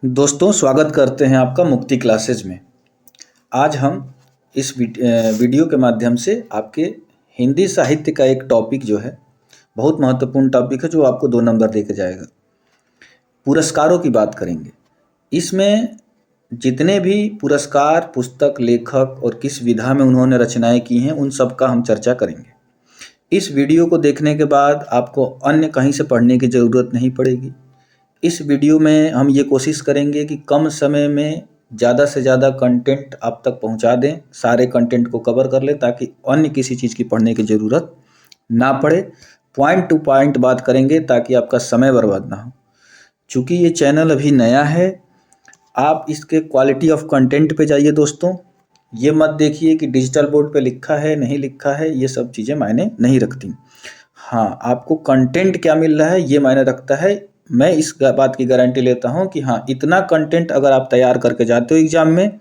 दोस्तों स्वागत करते हैं आपका मुक्ति क्लासेज में। आज हम इस वीडियो के माध्यम से आपके हिंदी साहित्य का एक टॉपिक जो है बहुत महत्वपूर्ण टॉपिक है जो आपको 2 नंबर दे के जाएगा। पुरस्कारों की बात करेंगे। इसमें जितने भी पुरस्कार, पुस्तक, लेखक और किस विधा में उन्होंने रचनाएं की हैं उन सब का हम चर्चा करेंगे। इस वीडियो को देखने के बाद आपको अन्य कहीं से पढ़ने की ज़रूरत नहीं पड़ेगी। इस वीडियो में हम ये कोशिश करेंगे कि कम समय में ज़्यादा से ज़्यादा कंटेंट आप तक पहुंचा दें, सारे कंटेंट को कवर कर लें ताकि अन्य किसी चीज़ की पढ़ने की ज़रूरत ना पड़े। पॉइंट टू पॉइंट बात करेंगे ताकि आपका समय बर्बाद ना हो। चूँकि ये चैनल अभी नया है, आप इसके क्वालिटी ऑफ कंटेंट पे जाइए दोस्तों। ये मत देखिए कि डिजिटल बोर्ड पे लिखा है नहीं लिखा है, ये सब चीज़ें मायने नहीं रखती। हाँ, आपको कंटेंट क्या मिल रहा है ये मायने रखता है। मैं इस बात की गारंटी लेता हूँ कि हाँ, इतना कंटेंट अगर आप तैयार करके जाते हो एग्जाम में,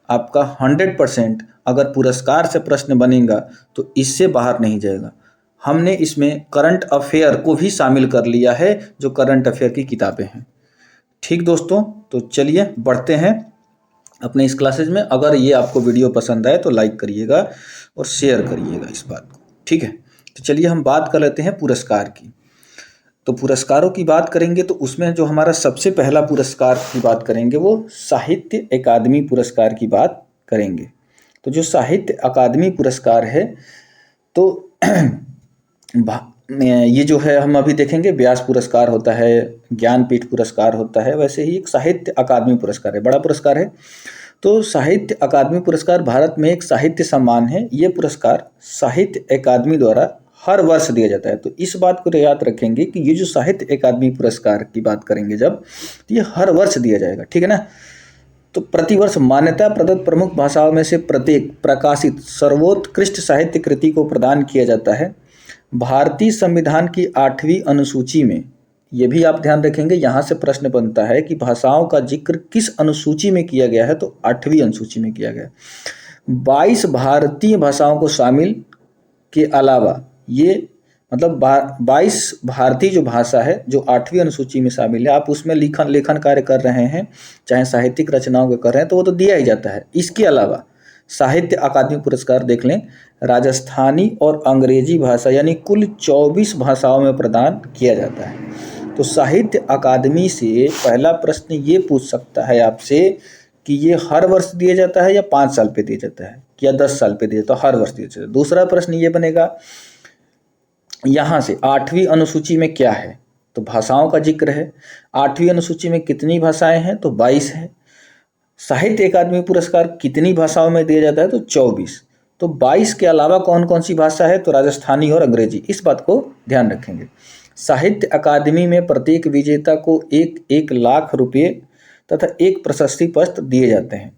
आपका 100% अगर पुरस्कार से प्रश्न बनेगा तो इससे बाहर नहीं जाएगा। हमने इसमें करंट अफेयर को भी शामिल कर लिया है, जो करंट अफेयर की किताबें हैं। ठीक दोस्तों, तो चलिए बढ़ते हैं अपने इस क्लासेज में। अगर ये आपको वीडियो पसंद आए तो लाइक करिएगा और शेयर करिएगा इस बात को, ठीक है। तो चलिए हम बात कर लेते हैं पुरस्कार की। तो पुरस्कारों की बात करेंगे तो उसमें जो हमारा सबसे पहला पुरस्कार की बात करेंगे वो साहित्य अकादमी पुरस्कार की बात करेंगे। तो जो साहित्य अकादमी पुरस्कार है तो ये जो है हम अभी देखेंगे, व्यास पुरस्कार होता है, ज्ञानपीठ पुरस्कार होता है, वैसे ही एक साहित्य अकादमी पुरस्कार है, बड़ा पुरस्कार है। तो साहित्य अकादमी पुरस्कार भारत में एक साहित्य सम्मान है। ये पुरस्कार साहित्य अकादमी द्वारा हर वर्ष दिया जाता है। तो इस बात को याद रखेंगे कि ये जो साहित्य अकादमी पुरस्कार की बात करेंगे जब, तो ये हर वर्ष दिया जाएगा, ठीक है ना। तो प्रतिवर्ष मान्यता प्रदत्त प्रमुख भाषाओं में से प्रत्येक प्रकाशित सर्वोत्कृष्ट साहित्य कृति को प्रदान किया जाता है। भारतीय संविधान की 8वीं अनुसूची में, ये भी आप ध्यान रखेंगे, यहाँ से प्रश्न बनता है कि भाषाओं का जिक्र किस अनुसूची में किया गया है, तो 8वीं अनुसूची में किया गया। 22 भारतीय भाषाओं को शामिल के अलावा ये मतलब 22 भारतीय जो भाषा है जो 8वीं अनुसूची में शामिल है, आप उसमें लेखन कार्य कर रहे हैं, चाहे साहित्यिक रचनाओं को कर रहे हैं, तो वो तो दिया ही जाता है। इसके अलावा साहित्य अकादमी पुरस्कार देख लें, राजस्थानी और अंग्रेजी भाषा यानी कुल 24 भाषाओं में प्रदान किया जाता है। तो साहित्य अकादमी से पहला प्रश्न ये पूछ सकता है आपसे कि ये हर वर्ष दिया जाता है या 5 साल पे दिया जाता है या 10 साल पे दिया जाता है, हर वर्ष दिया जाता है। दूसरा प्रश्न ये बनेगा, यहाँ से 8वीं अनुसूची में क्या है, तो भाषाओं का जिक्र है। 8वीं अनुसूची में कितनी भाषाएं हैं, तो 22 है। साहित्य अकादमी पुरस्कार कितनी भाषाओं में दिया जाता है, तो 24। तो 22 के अलावा कौन कौन सी भाषा है, तो राजस्थानी और अंग्रेजी, इस बात को ध्यान रखेंगे। साहित्य अकादमी में प्रत्येक विजेता को 1 लाख रुपये तथा एक प्रशस्ति पत्र दिए जाते हैं।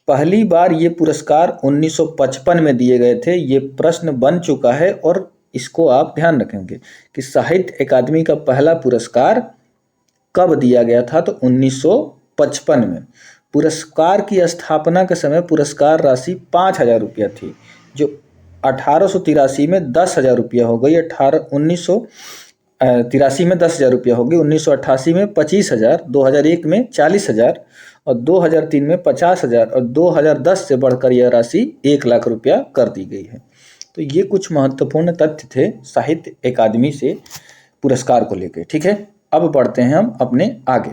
पहली बार ये पुरस्कार 1955 में दिए गए थे। ये प्रश्न बन चुका है और इसको आप ध्यान रखेंगे कि साहित्य अकादमी का पहला पुरस्कार कब दिया गया था, तो 1955 में। पुरस्कार की स्थापना के समय पुरस्कार राशि 5,000 रुपया थी, जो 1883 में 10,000 रुपया हो गई, 1983 में 10,000 रुपया हो गई, 1988 में 25,000, 2001 में 40,000 और 2003 में 50,000 और 2010 से बढ़कर यह राशि 1 लाख रुपया कर दी गई है। तो ये कुछ महत्वपूर्ण तथ्य थे साहित्य अकादमी से पुरस्कार को लेकर, ठीक है। अब बढ़ते हैं हम अपने आगे।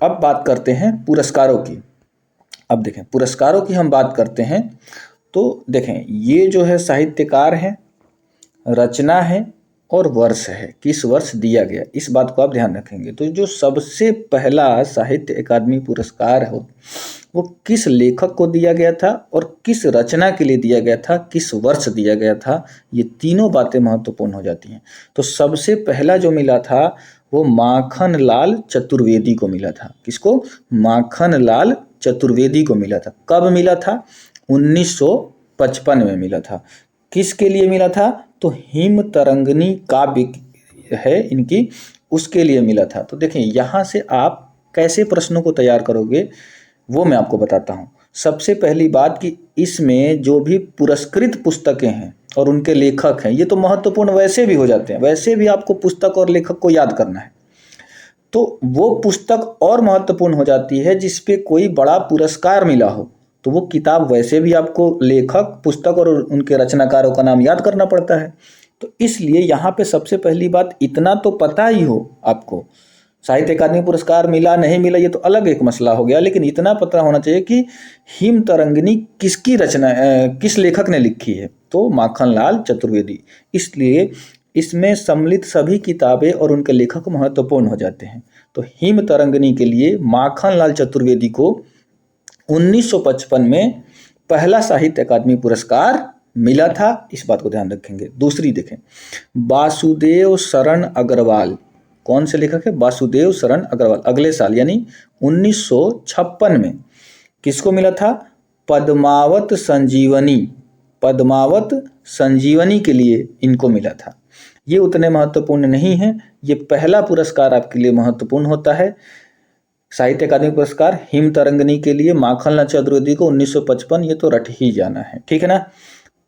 अब बात करते हैं पुरस्कारों की। अब देखें, पुरस्कारों की हम बात करते हैं तो देखें, ये जो है साहित्यकार है, रचना है और वर्ष है, किस वर्ष दिया गया, इस बात को आप ध्यान रखेंगे। तो जो सबसे पहला साहित्य अकादमी पुरस्कार हो वो किस लेखक को दिया गया था और किस रचना के लिए दिया गया था, किस वर्ष दिया गया था, ये तीनों बातें महत्वपूर्ण हो जाती हैं। तो सबसे पहला जो मिला था वो माखनलाल चतुर्वेदी को मिला था। किसको? माखनलाल चतुर्वेदी को मिला था। कब मिला था? 1955 में मिला था। किसके लिए मिला था? तो हिम तरंगिणी काव्य है इनकी, उसके लिए मिला था। तो देखें, यहाँ से आप कैसे प्रश्नों को तैयार करोगे वो मैं आपको बताता हूँ। सबसे पहली बात कि इसमें जो भी पुरस्कृत पुस्तकें हैं और उनके लेखक हैं, ये तो महत्वपूर्ण वैसे भी हो जाते हैं, वैसे भी आपको पुस्तक और लेखक को याद करना है। तो वो पुस्तक और महत्वपूर्ण हो जाती है जिस पे कोई बड़ा पुरस्कार मिला हो। तो वो किताब वैसे भी आपको लेखक, पुस्तक और उनके रचनाकारों का नाम याद करना पड़ता है। तो इसलिए यहाँ पे सबसे पहली बात इतना तो पता ही हो आपको, साहित्य अकादमी पुरस्कार मिला नहीं मिला ये तो अलग एक मसला हो गया, लेकिन इतना पता होना चाहिए कि हिम तरंगिनी किसकी रचना, किस लेखक ने लिखी है, तो माखनलाल चतुर्वेदी। इसलिए इसमें सम्मिलित सभी किताबें और उनके लेखक महत्वपूर्ण हो जाते हैं। तो हिम तरंगिनी के लिए माखनलाल चतुर्वेदी को 1955 में पहला साहित्य अकादमी पुरस्कार मिला था, इस बात को ध्यान रखेंगे। दूसरी देखें, वासुदेव शरण अग्रवाल, कौन से लेखक है? वासुदेव शरण अग्रवाल। अगले साल यानी 1956 में किसको मिला था? पद्मावत संजीवनी, पद्मावत संजीवनी के लिए इनको मिला था। ये उतने महत्वपूर्ण नहीं है, ये पहला पुरस्कार आपके लिए महत्वपूर्ण होता है। साहित्य अकादमी पुरस्कार हिम तरंगिनी के लिए माखनलाल चतुर्वेदी को 1955, ये तो रट ही जाना है, ठीक है ना।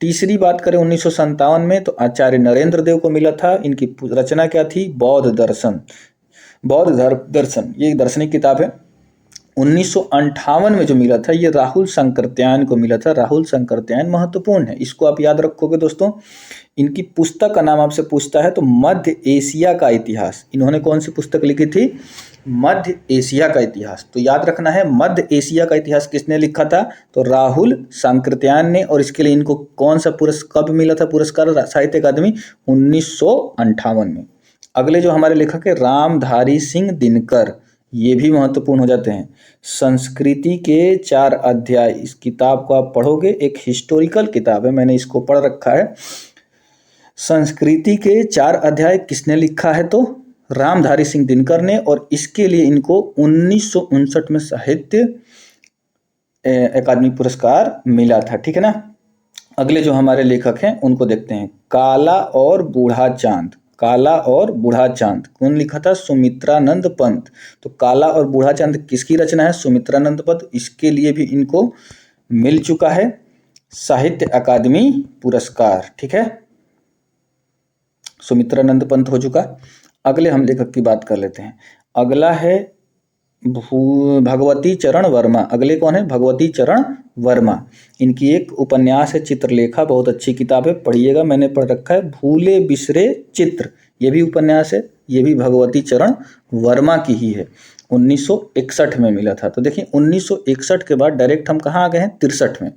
तीसरी बात करें 1957 में, तो आचार्य नरेंद्र देव को मिला था। इनकी रचना क्या थी? बौद्ध दर्शन, बौद्ध दर्शन, ये एक दार्शनिक किताब है। 1958 में जो मिला था ये राहुल शंकरत्यायन को मिला था। राहुल शंकरत्यायन महत्वपूर्ण है, इसको आप याद रखोगे दोस्तों। इनकी पुस्तक का नाम आपसे पूछता है तो मध्य एशिया का इतिहास, इन्होंने कौन सी पुस्तक लिखी थी? मध्य एशिया का इतिहास। तो याद रखना है मध्य एशिया का इतिहास किसने लिखा था? तो राहुल शंकरत्यायन ने। और इसके लिए इनको कौन सा पुरस्कार कब मिला था पुरस्कार? साहित्य अकादमी 1958 में। अगले जो हमारे लेखक है रामधारी सिंह दिनकर, ये भी महत्वपूर्ण हो जाते हैं। संस्कृति के 4 अध्याय, इस किताब को आप पढ़ोगे, एक हिस्टोरिकल किताब है, मैंने इसको पढ़ रखा है। संस्कृति के 4 अध्याय किसने लिखा है? तो रामधारी सिंह दिनकर ने। और इसके लिए इनको 1959 में साहित्य अकादमी पुरस्कार मिला था, ठीक है ना। अगले जो हमारे लेखक हैं उनको देखते हैं। काला और बूढ़ा चांद, काला और बूढ़ा चांद कौन लिखा था? सुमित्रानंद पंत। तो काला और बूढ़ा चांद किसकी रचना है? सुमित्रानंद पंत। इसके लिए भी इनको मिल चुका है साहित्य अकादमी पुरस्कार, ठीक है। सुमित्रानंद पंत हो चुका। अगले हम लेखक की बात कर लेते हैं। अगला है भगवती चरण वर्मा। अगले कौन है? भगवती चरण वर्मा। इनकी एक उपन्यास है चित्रलेखा, बहुत अच्छी किताब है, पढ़िएगा, मैंने पढ़ रखा है। भूले बिसरे चित्र, ये भी उपन्यास है, ये भी भगवती चरण वर्मा की ही है। 1961 में मिला था। तो देखिए 1961 के बाद डायरेक्ट हम कहाँ आ गए हैं? 63 में।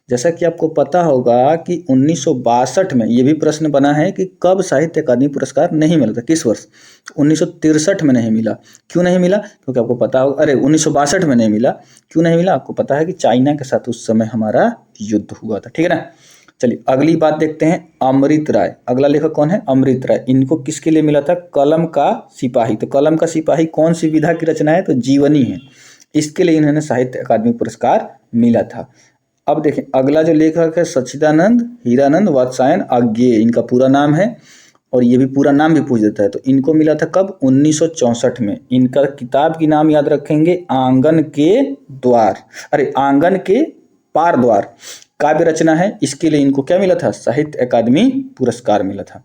जैसा कि आपको पता होगा कि 1962 में ये भी प्रश्न बना है कि कब साहित्य अकादमी पुरस्कार नहीं मिला था, किस वर्ष? 1963 में नहीं मिला। क्यों नहीं मिला? क्योंकि आपको पता होगा, अरे 1962 में नहीं मिला, क्यों नहीं मिला? आपको पता है कि चाइना के साथ उस समय हमारा युद्ध हुआ था, ठीक है ना। चलिए अगली बात देखते हैं। अमृत राय, अगला लेखक कौन है? अमृत राय। इनको किसके लिए मिला था? कलम का सिपाही। तो कलम का सिपाही कौन सी विधा की रचना है? तो जीवनी है। इसके लिए इन्होंने साहित्य अकादमी पुरस्कार मिला था। अब देखें अगला जो लेखक है सच्चिदानंद हीरानंद वात्स्यायन आज्ञेय, इनका पूरा नाम है, और ये भी पूरा नाम भी पूछ देता है। तो इनको मिला था कब? 1964 में। इनका किताब की नाम याद रखेंगे, आंगन के द्वार, अरे आंगन के पार द्वार काव्य रचना है। इसके लिए इनको क्या मिला था? साहित्य अकादमी पुरस्कार मिला था।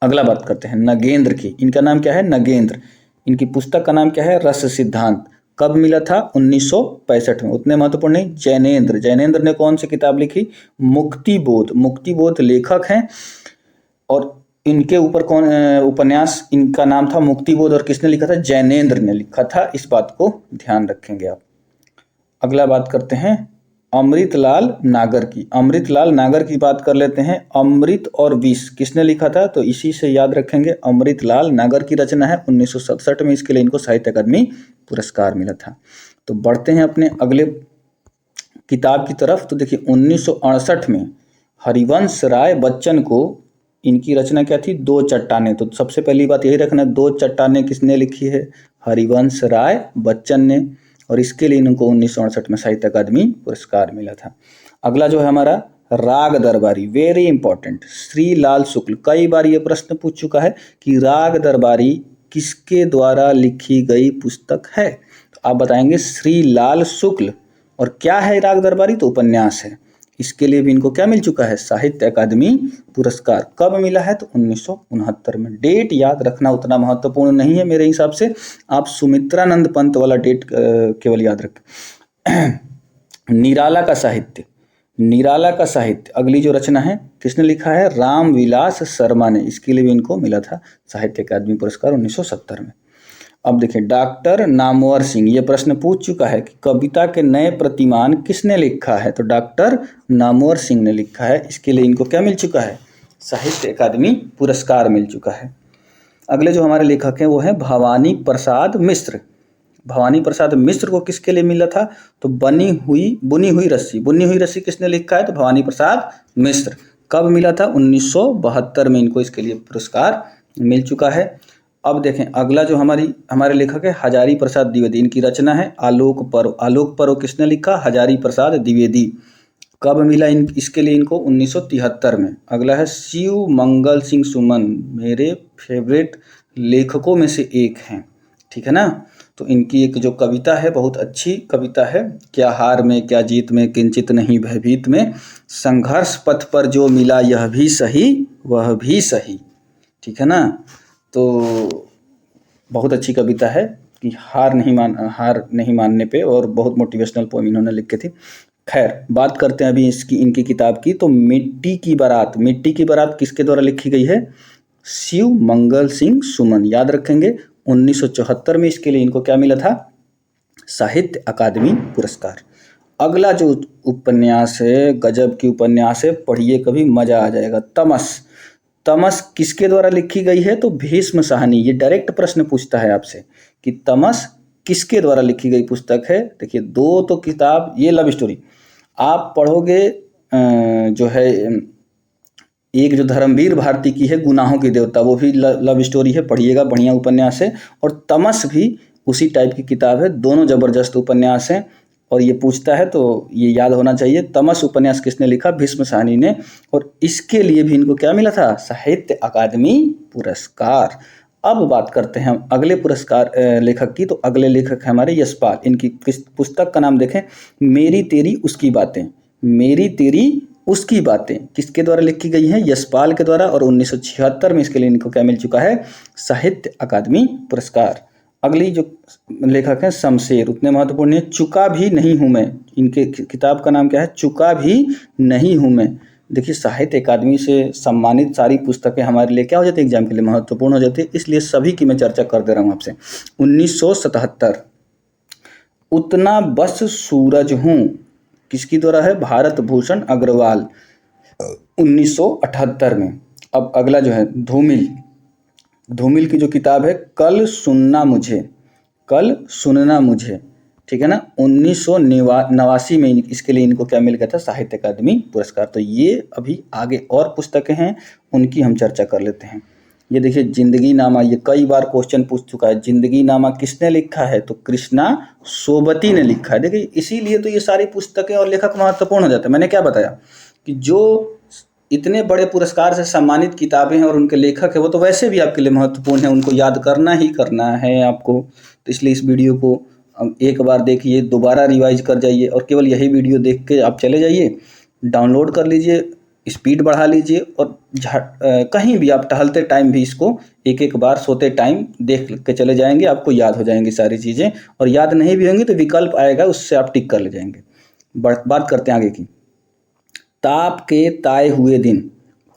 अगला बात करते हैं नगेंद्र की। इनका नाम क्या है? नगेंद्र। इनकी पुस्तक का नाम क्या है? रस सिद्धांत। कब मिला था? 1965 में। उतने महत्वपूर्ण नहीं। जैनेन्द्र, जैनेन्द्र ने कौन सी किताब लिखी? मुक्तिबोध। मुक्तिबोध लेखक हैं, और इनके ऊपर कौन उपन्यास, इनका नाम था मुक्तिबोध, और किसने लिखा था? जैनेन्द्र ने लिखा था। इस बात को ध्यान रखेंगे आप। अगला बात करते हैं अमृतलाल नागर की। अमृतलाल नागर की बात कर लेते हैं। अमृत और विष किसने लिखा था? तो इसी से याद रखेंगे, अमृतलाल नागर की रचना है। 1967 में इसके लिए इनको साहित्य अकादमी पुरस्कार मिला था। तो बढ़ते हैं अपने अगले किताब की तरफ। तो देखिए 1968 में हरिवंश राय बच्चन को, इनकी रचना क्या थी? 2 चट्टानें। तो सबसे पहली बात यही रखना, 2 चट्टानें किसने लिखी है? हरिवंश राय बच्चन ने, और इसके लिए इनको 1968 में साहित्य अकादमी पुरस्कार मिला था। अगला जो है हमारा राग दरबारी, वेरी इंपॉर्टेंट, श्री लाल शुक्ल। कई बार ये प्रश्न पूछ चुका है कि राग दरबारी किसके द्वारा लिखी गई पुस्तक है? तो आप बताएंगे श्री लाल शुक्ल। और क्या है राग दरबारी? तो उपन्यास है। इसके लिए भी इनको क्या मिल चुका है, साहित्य अकादमी पुरस्कार। कब मिला है, तो 1969 में। डेट याद रखना उतना महत्वपूर्ण नहीं है मेरे हिसाब से, आप सुमित्रानंद पंत वाला डेट केवल याद रखें। निराला का साहित्य, निराला का साहित्य अगली जो रचना है किसने लिखा है, रामविलास शर्मा ने। इसके लिए भी इनको मिला था साहित्य अकादमी पुरस्कार 1970 में। अब देखिए डॉक्टर नामवर सिंह, ये प्रश्न पूछ चुका है कि कविता के नए प्रतिमान किसने लिखा है, तो डॉक्टर नामवर सिंह ने लिखा है। इसके लिए इनको क्या मिल चुका है, साहित्य अकादमी पुरस्कार मिल चुका है। अगले जो हमारे लेखक हैं वो हैं भवानी प्रसाद मिश्र। भवानी प्रसाद मिश्र को किसके लिए मिला था, तो बुनी हुई रस्सी। बुनी हुई रस्सी किसने लिखा है, तो भवानी प्रसाद मिश्र। कब मिला था, 1972 में इनको इसके लिए पुरस्कार मिल चुका है। अब देखें अगला जो हमारे लेखक है हजारी प्रसाद द्विवेदी, इनकी रचना है आलोक पर्व। आलोक पर्व किसने लिखा, हजारी प्रसाद द्विवेदी। कब मिला इसके लिए इनको, 1973 में। अगला है शिव मंगल सिंह सुमन, मेरे फेवरेट लेखकों में से एक हैं, ठीक है ना। तो इनकी एक जो कविता है बहुत अच्छी कविता है, क्या हार में क्या जीत में किंचित नहीं भयभीत में, संघर्ष पथ पर जो मिला यह भी सही वह भी सही, ठीक है ना। तो बहुत अच्छी कविता है कि हार नहीं मानने पे, और बहुत मोटिवेशनल पोएम इन्होंने लिखी थी। खैर बात करते हैं अभी इनकी किताब की। तो मिट्टी की बारात, मिट्टी की बारात किसके द्वारा लिखी गई है, शिव मंगल सिंह सुमन। याद रखेंगे 1974 में इसके लिए इनको क्या मिला था, साहित्य अकादमी पुरस्कार। अगला जो उपन्यास है, गजब की उपन्यास है, पढ़िए कभी मजा आ जाएगा। तमस। तमस किसके द्वारा लिखी गई है, तो भीष्म साहनी। ये डायरेक्ट प्रश्न पूछता है आपसे कि तमस किसके द्वारा लिखी गई पुस्तक है। देखिए दो तो किताब, ये लव स्टोरी आप पढ़ोगे, जो है एक जो धर्मवीर भारती की है गुनाहों की देवता, वो भी लव स्टोरी है, पढ़िएगा, बढ़िया उपन्यास है। और तमस भी उसी टाइप की किताब है, दोनों जबरदस्त उपन्यास हैं। और ये पूछता है तो ये याद होना चाहिए, तमस उपन्यास किसने लिखा, भीष्म साहनी ने। और इसके लिए भी इनको क्या मिला था, साहित्य अकादमी पुरस्कार। अब बात करते हैं हम अगले पुरस्कार लेखक की। तो अगले लेखक है हमारे यशपाल। इनकी पुस्तक का नाम देखें, मेरी तेरी उसकी बातें। मेरी तेरी उसकी बातें किसके द्वारा लिखी गई है, यशपाल के द्वारा। और 1976 में इसके लिए इनको क्या मिल चुका है, साहित्य अकादमी पुरस्कार। अगली जो लेखक हैं शमशेर, उतने महत्वपूर्ण है, चुका भी नहीं हूँ मैं। इनके किताब का नाम क्या है, चुका भी नहीं हूँ मैं। देखिए साहित्य अकादमी से सम्मानित सारी पुस्तकें हमारे लिए क्या हो जाती है, एग्जाम के लिए महत्वपूर्ण हो जाती है, इसलिए सभी की मैं चर्चा कर दे रहा हूँ आपसे। 1977 उतना बस सूरज हूँ किसकी द्वारा है, भारत भूषण अग्रवाल 1978 में। अब अगला जो है धूमिल। धूमिल की जो किताब है कल सुनना मुझे, कल सुनना मुझे, ठीक है ना। 1989 में इसके लिए इनको क्या मिल गया था, साहित्य अकादमी पुरस्कार। तो ये अभी आगे और पुस्तकें हैं उनकी हम चर्चा कर लेते हैं। ये देखिए जिंदगी नामा, ये कई बार क्वेश्चन पूछ चुका है, जिंदगी नामा किसने लिखा है, तो कृष्णा सोबती ने लिखा है। देखिए इसीलिए तो ये सारी पुस्तकें और लेखक महत्वपूर्ण हो जाते हैं। मैंने क्या बताया कि जो इतने बड़े पुरस्कार से सम्मानित किताबें हैं और उनके लेखक है वो तो वैसे भी आपके लिए महत्वपूर्ण है, उनको याद करना ही करना है आपको। तो इसलिए इस वीडियो को एक बार देखिए, दोबारा रिवाइज कर जाइए, और केवल यही वीडियो देख के आप चले जाइए, डाउनलोड कर लीजिए, स्पीड बढ़ा लीजिए, और कहीं भी आप टहलते टाइम भी इसको एक एक बार सोते टाइम देख के चले जाएंगे, आपको याद हो जाएंगी सारी चीज़ें। और याद नहीं भी होंगी तो विकल्प आएगा, उससे आप टिक कर ले जाएंगे। बात करते हैं आगे की। ताप के ताए हुए दिन,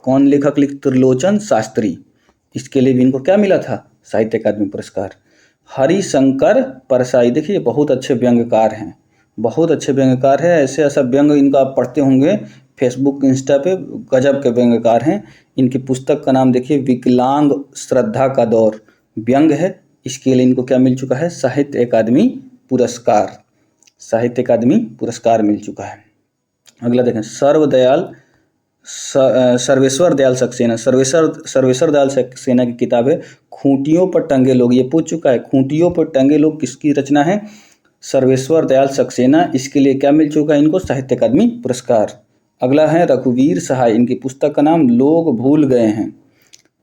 कौन लेखक लिख, त्रिलोचन शास्त्री। इसके लिए भी इनको क्या मिला था, साहित्य अकादमी पुरस्कार। हरिशंकर परसाई, देखिए बहुत अच्छे व्यंग्यकार हैं, बहुत अच्छे व्यंग्यकार हैं। ऐसे ऐसा व्यंग इनका आप पढ़ते होंगे फेसबुक इंस्टा पे, गजब के व्यंग्यकार हैं। इनकी पुस्तक का नाम देखिए विकलांग श्रद्धा का दौर, व्यंग है। इसके लिए इनको क्या मिल चुका है, साहित्य अकादमी पुरस्कार, साहित्य अकादमी पुरस्कार मिल चुका है। अगला देखें सर्वेश्वर दयाल सक्सेना। सर्वेश्वर दयाल सक्सेना की किताब है खूंटियों पर टंगे लोग। ये पूछ चुका है, खूंटियों पर टंगे लोग किसकी रचना है, सर्वेश्वर दयाल सक्सेना। इसके लिए क्या मिल चुका है इनको, साहित्य अकादमी पुरस्कार। अगला है रघुवीर सहाय, इनकी पुस्तक का नाम लोग भूल गए हैं।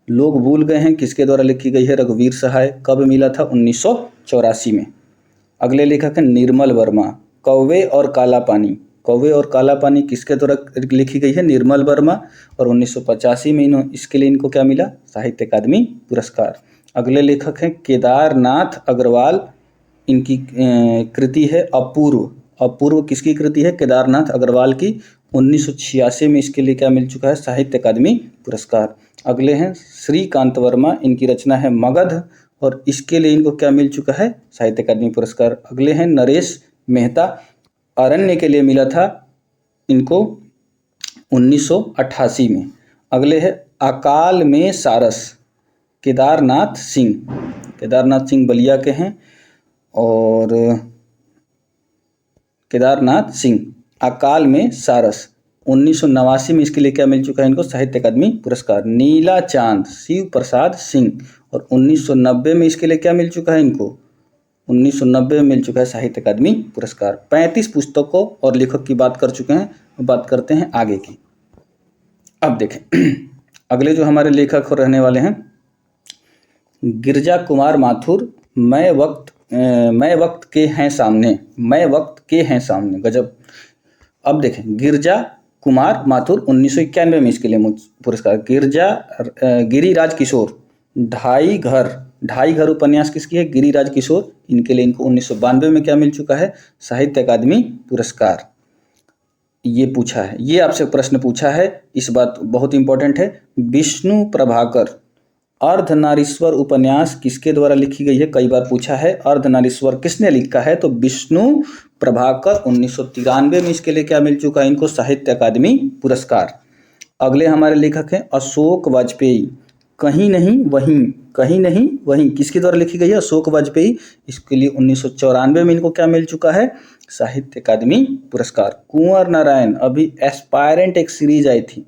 लोग भूल गए हैं किसके द्वारा लिखी गई है, रघुवीर सहाय। कब मिला था, 1984 में। अगले लेखक है निर्मल वर्मा, कौवे और काला पानी। कौवे और काला पानी किसके द्वारा लिखी गई है? निर्मल वर्मा। और 1985 में इसके लिए इनको क्या मिला? साहित्य अकादमी पुरस्कार। अगले लेखक हैं केदारनाथ अग्रवाल, इनकी कृति है अपूर्व। अपूर्व किसकी कृति है? केदारनाथ अग्रवाल की। 1986 में इसके लिए क्या मिल चुका है? साहित्य अकादमी पुरस्कार। अगले हैं श्रीकांत वर्मा, इनकी रचना है मगध, और इसके लिए इनको क्या मिल चुका है? साहित्य अकादमी पुरस्कार। अगले हैं नरेश मेहता, अरण्य के लिए मिला था इनको 1988 में। अगले है अकाल में सारस, केदारनाथ सिंह। केदारनाथ सिंह बलिया के हैं। और केदारनाथ सिंह अकाल में सारस 1989 में इसके लिए क्या मिल चुका है इनको? साहित्य अकादमी पुरस्कार। नीला चांद शिव प्रसाद सिंह, और 1990 में इसके लिए क्या मिल चुका है इनको? 1990 में मिल चुका है साहित्य अकादमी पुरस्कार। 35 पुस्तकों और लेखक की बात कर चुके हैं। बात करते हैं आगे की। अब देखें अगले जो हमारे लेखक रहने वाले हैं गिरजा कुमार माथुर, मैं वक्त के हैं सामने। मैं वक्त के हैं सामने, गजब। अब देखें गिरजा कुमार माथुर 1991 में इसके लिए पुरस्कार। गिरिराज किशोर ढाई घर उपन्यास किसकी है? गिरिराज किशोर। इनके लिए इनको 1992 में क्या मिल चुका है? साहित्य अकादमी पुरस्कार। ये पूछा है, ये आपसे प्रश्न पूछा है, इस बात बहुत इंपॉर्टेंट है। विष्णु प्रभाकर अर्धनारीश्वर उपन्यास किसके द्वारा लिखी गई है? कई बार पूछा है। अर्धनारीश्वर किसने लिखा है? तो विष्णु प्रभाकर। 1993 में इसके लिए क्या मिल चुका है इनको? साहित्य अकादमी पुरस्कार। अगले हमारे लेखक हैं अशोक वाजपेयी, कहीं नहीं वहीं किसके द्वारा लिखी गई है? अशोक वाजपेयी। इसके लिए 1994 में इनको क्या मिल चुका है? साहित्य अकादमी पुरस्कार। कुंवर नारायण, अभी एस्पायरेंट एक सीरीज आई थी,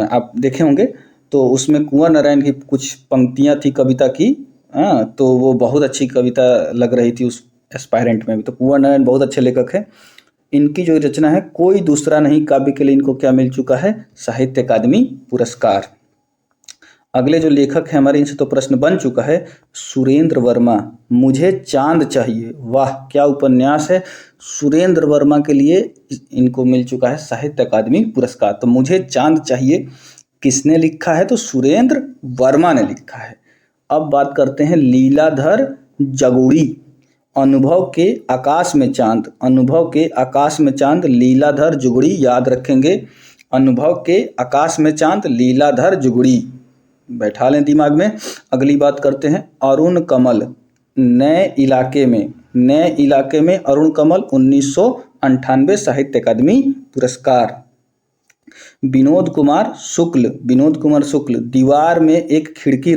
आप देखे होंगे, तो उसमें कुंवर नारायण की कुछ पंक्तियां थी कविता की, तो वो बहुत अच्छी कविता लग रही थी उस एस्पायरेंट में भी। तो कुंवर नारायण बहुत अच्छे लेखक हैं। इनकी जो रचना है कोई दूसरा नहीं काव्य के लिए इनको क्या मिल चुका है? साहित्य अकादमी पुरस्कार। अगले जो लेखक हैं हमारे, इनसे तो प्रश्न बन चुका है, सुरेंद्र वर्मा, मुझे चांद चाहिए। वाह क्या उपन्यास है। सुरेंद्र वर्मा के लिए इनको मिल चुका है साहित्य अकादमी पुरस्कार। तो मुझे चांद चाहिए किसने लिखा है? तो सुरेंद्र वर्मा ने लिखा है। अब बात करते हैं लीलाधर जगुड़ी, अनुभव के आकाश में चांद। अनुभव के आकाश में चांद, लीलाधर जुगड़ी, याद रखेंगे। अनुभव के आकाश में चांद, लीलाधर जुगड़ी, बैठा लें दिमाग में। अगली बात करते हैं अरुण कमल, नए इलाके में अरुण कमल 1998 साहित्य अकादमी पुरस्कार। विनोद कुमार शुक्ल, दीवार में एक खिड़की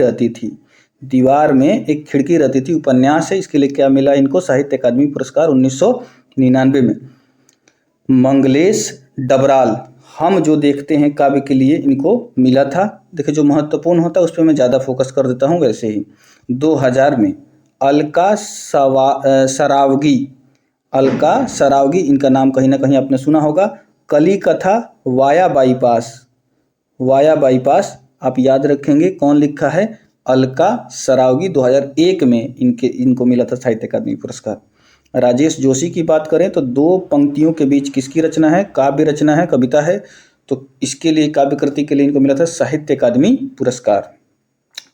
रहती थी उपन्यास है, इसके लिए क्या मिला इनको? साहित्य अकादमी पुरस्कार 1999 में। मंगलेश डबराल, हम जो देखते हैं काव्य के लिए इनको मिला था। देखिए जो महत्वपूर्ण होता है उस पर मैं ज़्यादा फोकस कर देता हूँ। वैसे ही 2000 में अलका सरावगी, इनका नाम कहीं ना कहीं आपने सुना होगा। कली कथा वाया बाईपास आप याद रखेंगे कौन लिखा है? अलका सरावगी। 2001 में इनको मिला था साहित्य अकादमी पुरस्कार। राजेश जोशी की बात करें तो दो पंक्तियों के बीच किसकी रचना है? काव्य रचना है, कविता है, तो इसके लिए काव्य कृति के लिए इनको मिला था साहित्य अकादमी पुरस्कार।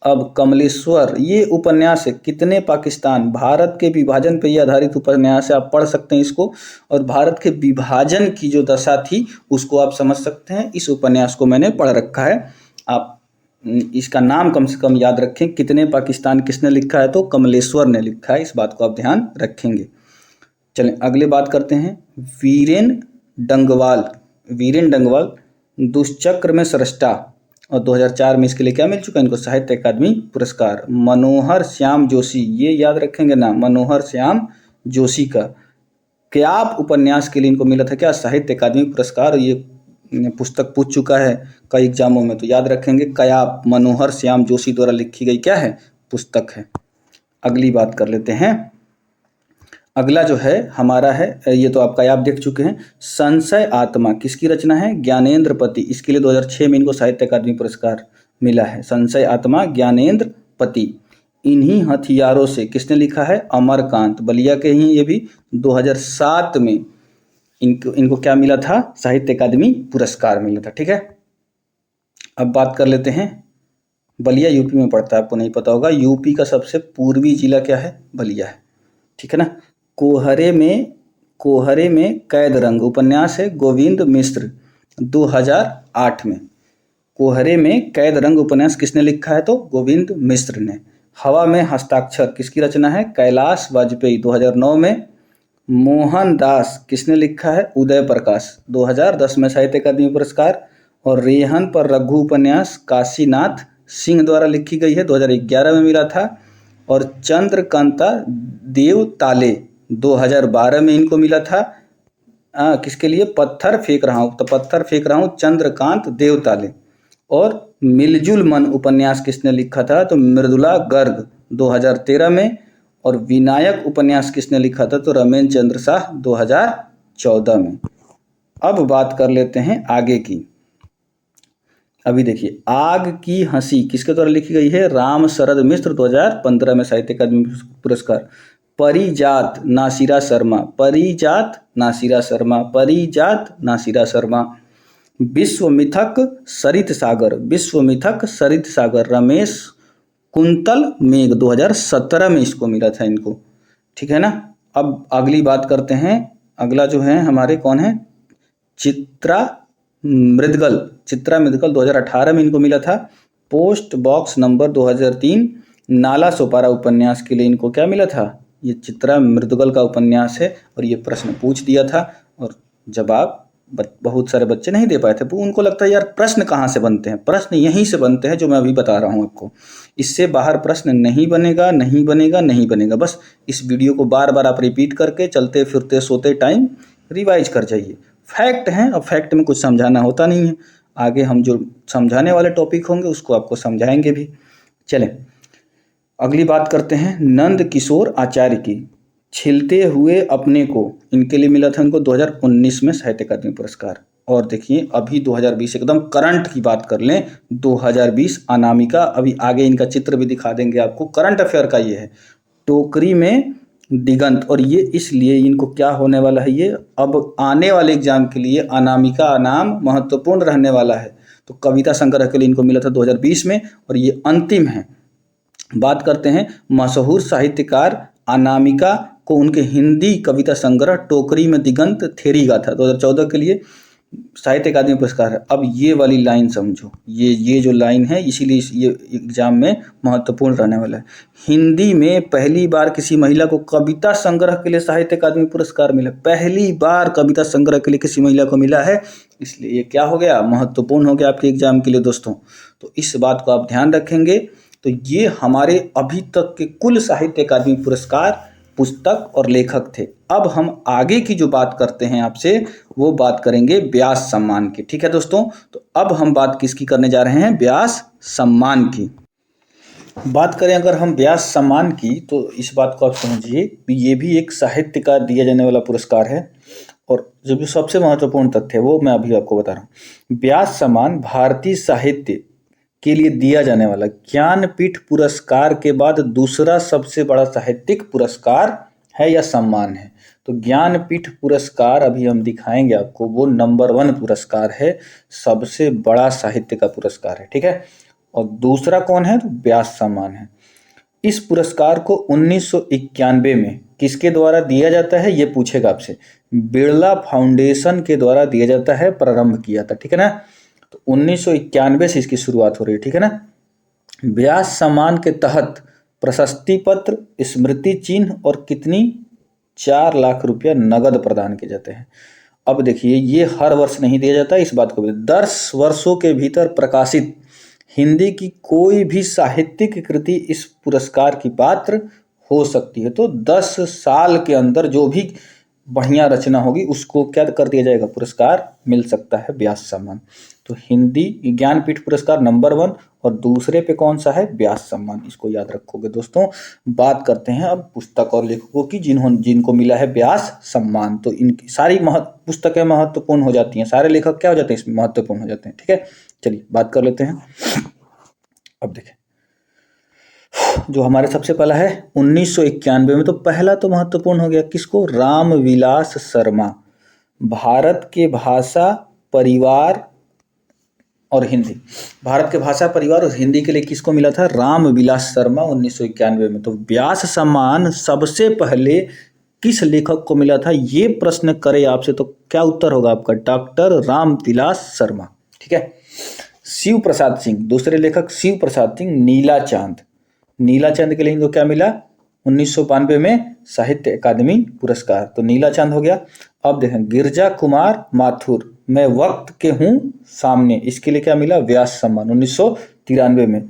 अब कमलेश्वर, ये उपन्यास है कितने पाकिस्तान, भारत के विभाजन पर यह आधारित उपन्यास है। आप पढ़ सकते हैं इसको, और भारत के विभाजन की जो दशा थी उसको आप समझ सकते हैं। इस उपन्यास को मैंने पढ़ रखा है। आप इसका नाम कम से कम याद रखें, कितने पाकिस्तान किसने लिखा है? तो कमलेश्वर ने लिखा है। इस बात को आप ध्यान रखेंगे। चलें अगले बात करते हैं वीरेन डंगवाल दुष्चक्र में सृष्टा, और 2004 में इसके लिए क्या मिल चुका है इनको? साहित्य अकादमी पुरस्कार। मनोहर श्याम जोशी, ये याद रखेंगे ना, मनोहर श्याम जोशी का क्याप उपन्यास के लिए इनको मिला था क्या? साहित्य अकादमी पुरस्कार। ये पुस्तक पूछ चुका है कई एग्जामों में, तो याद रखेंगे क्याप मनोहर श्याम जोशी द्वारा लिखी गई क्या है? पुस्तक है। अगली बात कर लेते हैं। अगला जो है हमारा है, ये तो आपका आप देख चुके हैं, संशय आत्मा, किसकी रचना है? ज्ञानेंद्र पति। इसके लिए 2006 में इनको साहित्य अकादमी पुरस्कार मिला है। संशय आत्मा, ज्ञानेंद्र पति। इन्हीं हथियारों से किसने लिखा है? अमरकांत, बलिया के ही ये भी। 2007 में इनको इनको क्या मिला था? साहित्य अकादमी पुरस्कार मिला था। ठीक है, अब बात कर लेते हैं, बलिया यूपी में पड़ता है, आपको नहीं पता होगा। यूपी का सबसे पूर्वी जिला क्या है? बलिया है। ठीक है ना। कोहरे में कैद रंग उपन्यास है गोविंद मिश्र 2008 में। कोहरे में कैद रंग उपन्यास किसने लिखा है? तो गोविंद मिश्र ने। हवा में हस्ताक्षर किसकी रचना है? कैलाश वाजपेयी 2009 में। मोहन दास किसने लिखा है? उदय प्रकाश 2010 में साहित्य अकादमी पुरस्कार। और रेहन पर रघु उपन्यास काशीनाथ सिंह द्वारा लिखी गई है, 2011 में मिला था। और चंद्रकांता देवताले 2012 में इनको मिला था। किसके लिए? पत्थर फेंक रहा हूँ, तो पत्थर फेंक रहा हूँ चंद्रकांत देवताले। और मिलजुल मन उपन्यास किसने लिखा था? तो मृदुला गर्ग 2013 में। और विनायक उपन्यास किसने लिखा था? तो रमेश चंद्र शाह 2014 में। अब बात कर लेते हैं आगे की। अभी देखिए, आग की हंसी किसके द्वारा लिखी गई है? राम शरद मिश्र 2015 में साहित्य अकादमी पुरस्कार। परिजात नासिरा शर्मा, परिजात नासिरा शर्मा, परिजात नासिरा शर्मा। विश्वमिथक सरित सागर, विश्वमिथक सरित सागर रमेश कुंतल मेघ 2017 में इसको मिला था इनको। ठीक है ना। अब अगली बात करते हैं, अगला जो है हमारे कौन है? चित्रा मृदगल, चित्रा मृदगल 2018 में इनको मिला था। Post box number 2003 Nala Sopara उपन्यास के लिए इनको क्या मिला था? ये चित्रा मृदगल का उपन्यास है और ये प्रश्न पूछ दिया था और जवाब बहुत सारे बच्चे नहीं दे पाए थे। उनको लगता है यार प्रश्न कहाँ से बनते हैं? प्रश्न यहीं से बनते हैं जो मैं अभी बता रहा हूँ आपको। इससे बाहर प्रश्न नहीं बनेगा, नहीं बनेगा, नहीं बनेगा। बस इस वीडियो को बार बार आप रिपीट करके चलते फिरते सोते टाइम रिवाइज कर जाइए। फैक्ट हैं, अब फैक्ट में कुछ समझाना होता नहीं है। आगे हम जो समझाने वाले टॉपिक होंगे उसको आपको समझाएंगे भी। चलें अगली बात करते हैं, नंद किशोर आचार्य की छिलते हुए अपने को, इनके लिए मिला था इनको 2019 में साहित्य अकादमी पुरस्कार। और देखिए अभी 2020 एकदम करंट की बात कर लें, 2020 अनामिका, अभी आगे इनका चित्र भी दिखा देंगे आपको, करंट अफेयर का ये है। टोकरी में दिगंत, और ये इसलिए इनको क्या होने वाला है, ये अब आने वाले एग्जाम के लिए अनामिका नाम महत्वपूर्ण रहने वाला है। तो कविता संग्रह के लिए इनको मिला था 2020 में और ये अंतिम है। बात करते हैं मशहूर साहित्यकार अनामिका को उनके हिंदी कविता संग्रह टोकरी में दिगंत थेरी गाथा 2014 के लिए साहित्य अकादमी पुरस्कार है। अब ये वाली लाइन समझो, ये जो लाइन है इसीलिए ये एग्जाम में महत्वपूर्ण रहने वाला है। हिंदी में पहली बार किसी महिला को कविता संग्रह के लिए साहित्य अकादमी पुरस्कार मिला, पहली बार कविता संग्रह के लिए किसी महिला को मिला है, इसलिए ये क्या हो गया? महत्वपूर्ण हो गया आपके एग्जाम के लिए दोस्तों। तो इस बात को आप ध्यान रखेंगे। तो ये हमारे अभी तक के कुल साहित्य अकादमी पुरस्कार, पुस्तक और लेखक थे। अब हम आगे की जो बात करते हैं आपसे वो बात करेंगे व्यास सम्मान की। ठीक है दोस्तों, तो अब हम बात किसकी करने जा रहे हैं? व्यास सम्मान की। बात करें अगर हम व्यास सम्मान की, तो इस बात को आप समझिए कि ये भी एक साहित्य का दिया जाने वाला पुरस्कार है। और जो भी सबसे महत्वपूर्ण तथ्य है वो मैं अभी आपको बता रहा हूँ। व्यास सम्मान भारतीय साहित्य के लिए दिया जाने वाला ज्ञानपीठ पुरस्कार के बाद दूसरा सबसे बड़ा साहित्यिक पुरस्कार है या सम्मान है। तो ज्ञानपीठ पुरस्कार अभी हम दिखाएंगे आपको, वो नंबर 1 पुरस्कार है, सबसे बड़ा साहित्य का पुरस्कार है। ठीक है, और दूसरा कौन है? तो व्यास सम्मान है। इस पुरस्कार को 1991 में किसके द्वारा दिया जाता है ये पूछेगा आपसे। बिरला फाउंडेशन के द्वारा दिया जाता है, प्रारंभ किया था। ठीक है ना, तो 1991 से इसकी शुरुआत हो रही है। ठीक है ना। व्यास सम्मान के तहत प्रशस्ति पत्र, स्मृति चिन्ह और कितनी 4 लाख रुपया नगद प्रदान किए जाते हैं। अब देखिए ये हर वर्ष नहीं दिया जाता, इस बात को भी 10 वर्षों के भीतर प्रकाशित हिंदी की कोई भी साहित्यिक कृति इस पुरस्कार की पात्र हो सकती है। तो 10 साल के अंदर जो भी बढ़िया रचना होगी उसको क्या कर दिया जाएगा? पुरस्कार मिल सकता है व्यास सम्मान। तो हिंदी ज्ञानपीठ पुरस्कार नंबर 1 और दूसरे पे कौन सा है? व्यास सम्मान, इसको याद रखोगे दोस्तों। बात करते हैं अब पुस्तक और लेखकों की जिनको मिला है व्यास सम्मान। तो इनकी सारी पुस्तकें महत्वपूर्ण हो जाती हैं, सारे लेखक क्या हो जाते हैं? इसमें महत्वपूर्ण हो जाते हैं। ठीक है, चलिए बात कर लेते हैं। अब देखें जो हमारे सबसे पहला है 1991 में, तो पहला तो महत्वपूर्ण हो गया किसको? रामविलास शर्मा। भारत के भाषा परिवार और हिंदी, भारत के भाषा परिवार और हिंदी के लिए किसको मिला था? राम विलास शर्मा 1991 में। तो व्यास सम्मान सबसे पहले किस लेखक को मिला था? ये प्रश्न करे आपसे तो क्या उत्तर होगा आपका? डॉक्टर राम विलास शर्मा। ठीक है। शिव प्रसाद सिंह, दूसरे लेखक शिव प्रसाद सिंह, नीला चांद, नीला चांद के लिए इनको क्या मिला? 1992 में साहित्य अकादमी पुरस्कार। तो नीला चांद हो गया। अब देखें गिरजा कुमार माथुर, मैं वक्त के हूँ सामने, इसके लिए क्या मिला? व्यास सम्मान 1993 में।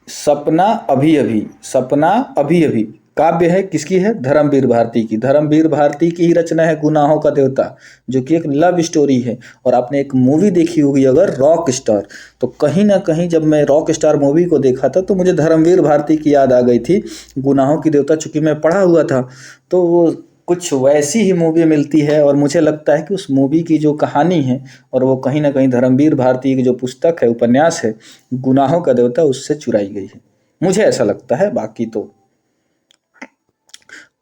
सपना अभी अभी, सपना अभी अभी काव्य है, किसकी है? धर्मवीर भारती की। धर्मवीर भारती की ही रचना है गुनाहों का देवता, जो कि एक लव स्टोरी है। और आपने एक मूवी देखी होगी अगर, रॉक स्टार, तो कहीं ना कहीं जब मैं रॉक स्टार मूवी को देखा था तो मुझे धर्मवीर भारती की याद आ गई थी, गुनाहों की देवता, चूंकि मैं पढ़ा हुआ था। तो वो कुछ वैसी ही मूवी मिलती है और मुझे लगता है कि उस मूवी की जो कहानी है और वो कहीं ना कहीं धर्मवीर भारती की जो पुस्तक है, उपन्यास है गुनाहों का देवता, उससे चुराई गई है, मुझे ऐसा लगता है। बाकी तो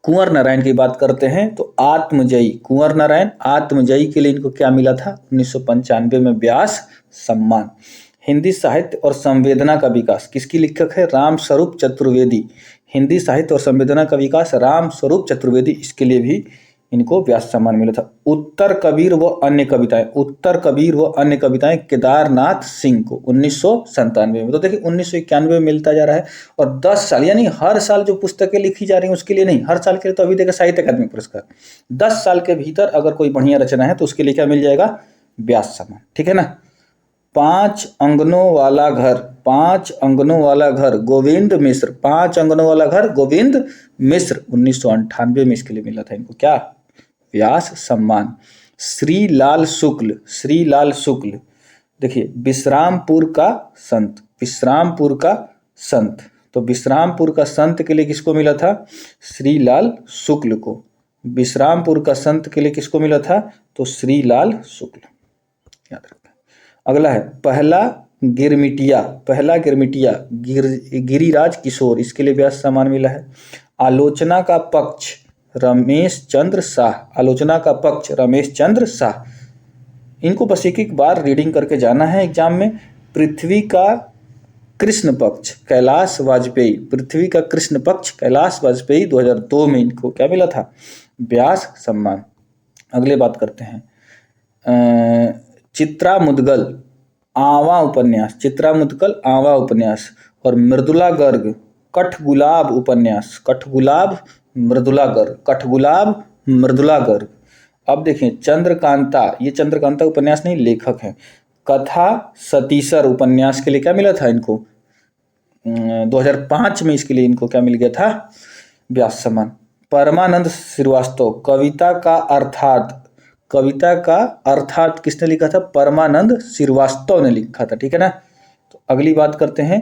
कुंवर नारायण की बात करते हैं तो आत्मजयी, कुंवर नारायण आत्मजयी के लिए इनको क्या मिला था? 1995 में व्यास सम्मान। हिंदी साहित्य और संवेदना का विकास, किसकी लेखक है? राम स्वरूप चतुर्वेदी। हिंदी साहित्य और संवेदना का विकास राम स्वरूप चतुर्वेदी, इसके लिए भी इनको व्यास सम्मान मिला था। उत्तर कबीर व अन्य कविताएं, उत्तर कबीर व अन्य कविताएं केदारनाथ सिंह को 1997 में। तो देखिए 1991 में मिलता जा रहा है और 10 साल, यानी हर साल जो पुस्तकें लिखी जा रही हैं उसके लिए नहीं, हर साल के लिए तो अभी देखिए साहित्य अकादमी पुरस्कार, 10 साल के भीतर अगर कोई बढ़िया रचना है तो उसके लिए क्या मिल जाएगा? व्यास सम्मान। ठीक है ना। 5 अंगनों वाला घर, 5 अंगनों वाला घर गोविंद मिश्र, 5 अंगनों वाला घर गोविंद मिश्र 1998 में इसके लिए मिला था इनको क्या? व्यास सम्मान। श्री लाल शुक्ल, श्री लाल शुक्ल, देखिए विश्रामपुर का संत, विश्रामपुर का संत, तो विश्रामपुर का संत के लिए किसको मिला था? श्री लाल शुक्ल को। विश्रामपुर का संत के लिए किसको मिला था? तो श्री लाल शुक्ल, याद रखें। अगला है पहला गिरमिटिया, पहला गिरमिटिया गिरिराज किशोर, इसके लिए व्यास सम्मान मिला है। आलोचना का पक्ष रमेश चंद्र शाह, आलोचना का पक्ष रमेश चंद्र शाह, इनको बस एक एक बार रीडिंग करके जाना है एग्जाम में। पृथ्वी का कृष्ण पक्ष कैलाश वाजपेयी, पृथ्वी का कृष्ण पक्ष कैलाश वाजपेयी 2002 में इनको क्या मिला था? व्यास सम्मान। अगले बात करते हैं चित्रा मुदगल आवा उपन्यास, चित्रा मुदगल आवा उपन्यास, और मृदुला गर्ग कठगुलाब उपन्यास, कठगुलाब मृदुला गर्ग, कठगुलाब मृदुला गर्ग। अब देखिए चंद्रकांता, ये चंद्रकांता उपन्यास नहीं, लेखक है। कथा सतीसर उपन्यास के लिए क्या मिला था इनको? 2005 में इसके लिए इनको क्या मिल गया था? व्यास सम्मान। परमानंद श्रीवास्तव कविता का अर्थात, कविता का अर्थात किसने लिखा था? परमानंद श्रीवास्तव ने लिखा था। ठीक है ना। तो अगली बात करते हैं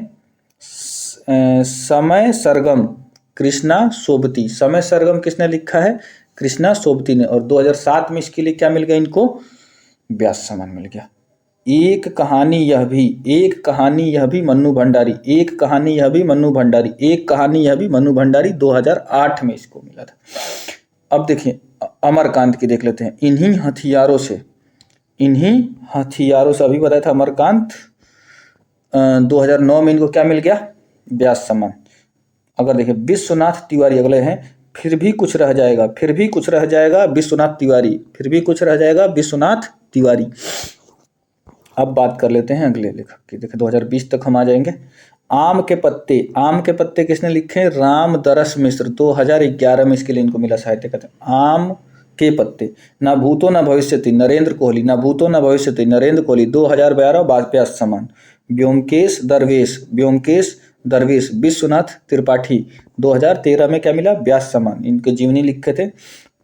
समय सरगम कृष्णा सोबती, समय सरगम किसने लिखा है? कृष्णा सोबती ने, और 2007 में इसके लिए क्या मिल गया इनको? व्यास सम्मान मिल गया। एक कहानी यह भी, एक कहानी यह भी मन्नू भंडारी, एक कहानी यह भी मन्नू भंडारी, एक कहानी यह भी मन्नू भंडारी 2008 में इसको मिला था। अब देखिए अमरकांत की देख लेते हैं। इन्हीं हथियारों से, इन्हीं हथियारों से, अभी बताया था अमरकांत 2009 में इनको क्या मिल गया? व्यास सम्मान। अगर देखिए विश्वनाथ तिवारी अगले हैं, फिर भी कुछ रह जाएगा, फिर भी कुछ रह जाएगा विश्वनाथ तिवारी, फिर भी कुछ रह जाएगा विश्वनाथ तिवारी। अब बात कर लेते हैं अगले लेखक की। देखिए 2020 तक हम आ जाएंगे। आम के पत्ते, आम के पत्ते किसने लिखे? राम दरस मिश्र, 2011 में इसके लिए इनको मिला साहित्य अकादमी। आम के पत्ते, ना भूतो ना भविष्यति नरेंद्र कोहली, ना भूतो ना भविष्यति नरेंद्र कोहली 2012 व्यास सम्मान। ब्योमकेश दरवेश, ब्योमकेश दरवेश विश्वनाथ त्रिपाठी 2013 में क्या मिला? व्यास सम्मान। इनके जीवनी लिखे थे।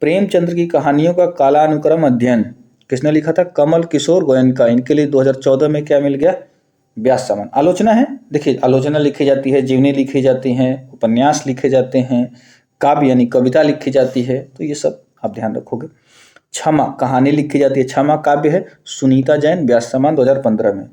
प्रेमचंद्र की कहानियों का कालानुक्रम अध्ययन किसने लिखा था? कमल किशोर गोयनका, इनके लिए 2014 में क्या मिल गया? व्यास सम्मान। आलोचना है, देखिए आलोचना लिखी जाती है, जीवनी लिखी जाती हैं, उपन्यास लिखे जाते हैं, काव्य यानी कविता लिखी जाती है, तो ये सब आप ध्यान रखोगे। क्षमा कहानी लिखी जाती है, क्षमा काव्य है। सुनीता जैन व्यास सम्मान 2015 में।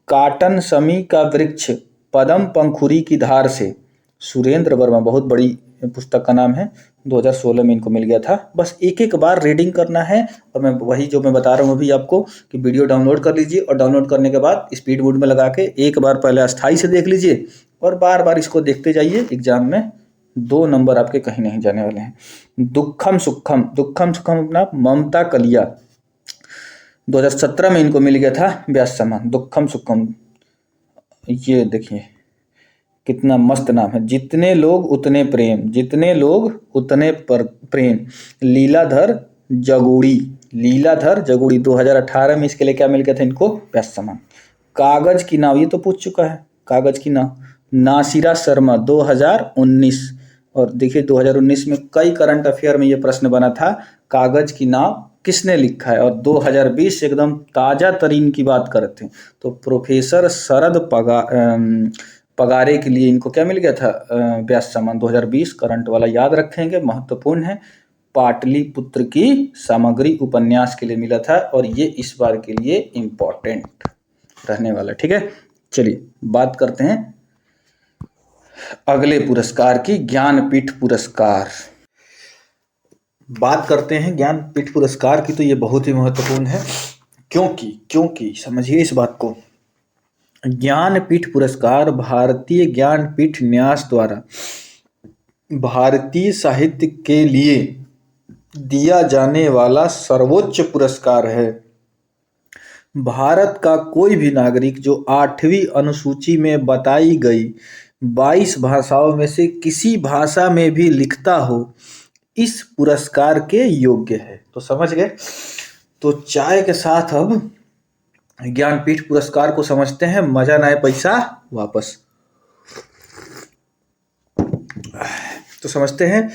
काटन समी का वृक्ष पदम पंखुरी की धार से, सुरेंद्र वर्मा, बहुत बड़ी पुस्तक का नाम है, 2016 में इनको मिल गया था। बस एक एक बार रीडिंग करना है, और मैं वही जो मैं बता रहा हूँ अभी आपको कि वीडियो डाउनलोड कर लीजिए, और डाउनलोड करने के बाद स्पीड मोड में लगा के एक बार पहले अस्थाई से देख लीजिए, और बार बार इसको देखते जाइए। एग्जाम में 2 नंबर आपके कहीं नहीं जाने वाले हैं। दुखम सुखम, दुखम सुखम अपना ममता कलिया, 2017 में इनको मिल गया था व्यास सम्मान। दुखम सुखम, ये देखिए कितना मस्त नाम है। जितने लोग उतने प्रेम, जितने लोग उतने प्रेम, लीलाधर जगूड़ी, लीलाधर जगूड़ी 2018 में इसके लिए क्या मिल गया था इनको, व्यास सम्मान। कागज की नाव, ये तो पूछ चुका है, कागज की नाव, नासिरा शर्मा 2019। और देखिए 2019 में कई करंट अफेयर में ये प्रश्न बना था, कागज की नाव किसने लिखा है, और 2020 एकदम ताजा तरीन की बात करते हैं तो प्रोफेसर शरद पगारे के लिए इनको क्या मिल गया था, व्यास सम्मान 2020। करंट वाला याद रखेंगे, महत्वपूर्ण है। पाटलिपुत्र की सामग्री उपन्यास के लिए मिला था, और ये इस बार के लिए इम्पोर्टेंट रहने वाला। ठीक है, चलिए बात करते हैं अगले पुरस्कार की, ज्ञानपीठ पुरस्कार। बात करते हैं ज्ञानपीठ पुरस्कार की, तो ये बहुत ही महत्वपूर्ण है, क्योंकि समझिए इस बात को, ज्ञानपीठ पुरस्कार भारतीय ज्ञानपीठ न्यास द्वारा भारतीय साहित्य के लिए दिया जाने वाला सर्वोच्च पुरस्कार है। भारत का कोई भी नागरिक जो 8वीं अनुसूची में बताई गई 22 भाषाओं में से किसी भाषा में भी लिखता हो, इस पुरस्कार के योग्य है। तो समझ गए। तो चाय के साथ अब ज्ञानपीठ पुरस्कार को समझते हैं, मजा ना आए पैसा वापस। तो समझते हैं,